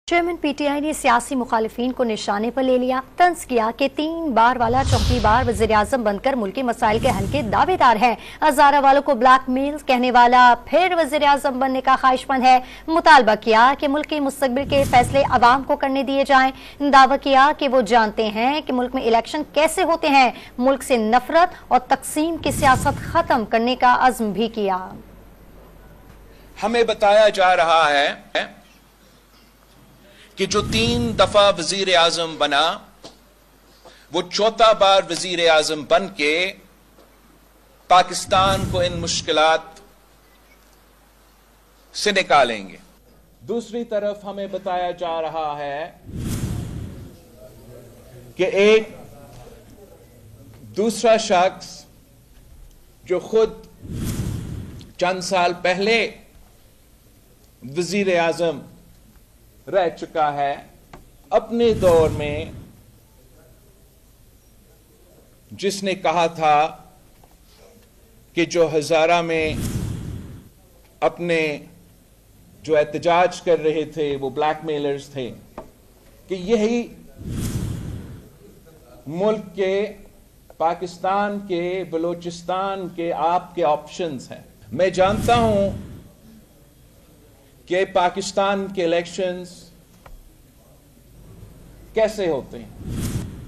Chairman P T I نے سیاسی مخالفین کو نشانے پر لے لیا، طنز کیا کہ 3 بار والا چوتھی بار وزیراعظم بن کر ملکی مسائل کے حل کے دعوے دار ہے، ہزارہ والوں کو بلیک میل کہنے والا پھر وزیراعظم بننے کا خواہش مند ہے، مطالبہ کیا کہ ملک کے مستقبل کے فیصلے عوام کو کرنے دیے جائیں، دعویٰ کیا کہ وہ جانتے ہیں کہ ملک میں الیکشن کیسے ہوتے ہیں، ملک سے نفرت اور تقسیم کی سیاست ختم کرنے کا عزم بھی کیا۔ ہمیں بتایا جا رہا ہے کہ جو 3 دفعہ وزیر اعظم بنا وہ 4تھا بار وزیر اعظم بن کے پاکستان کو ان مشکلات سے نکالیں گے۔ دوسری طرف ہمیں بتایا جا رہا ہے کہ ایک دوسرا شخص جو خود چند سال پہلے وزیر اعظم رہ چکا ہے، اپنے دور میں جس نے کہا تھا کہ جو ہزارہ میں اپنے جو احتجاج کر رہے تھے وہ بلیک میلرز تھے، کہ یہی ملک کے پاکستان کے بلوچستان کے آپ کے آپشنز ہیں۔ میں جانتا ہوں کہ پاکستان کے الیکشنز کیسے ہوتے ہیں۔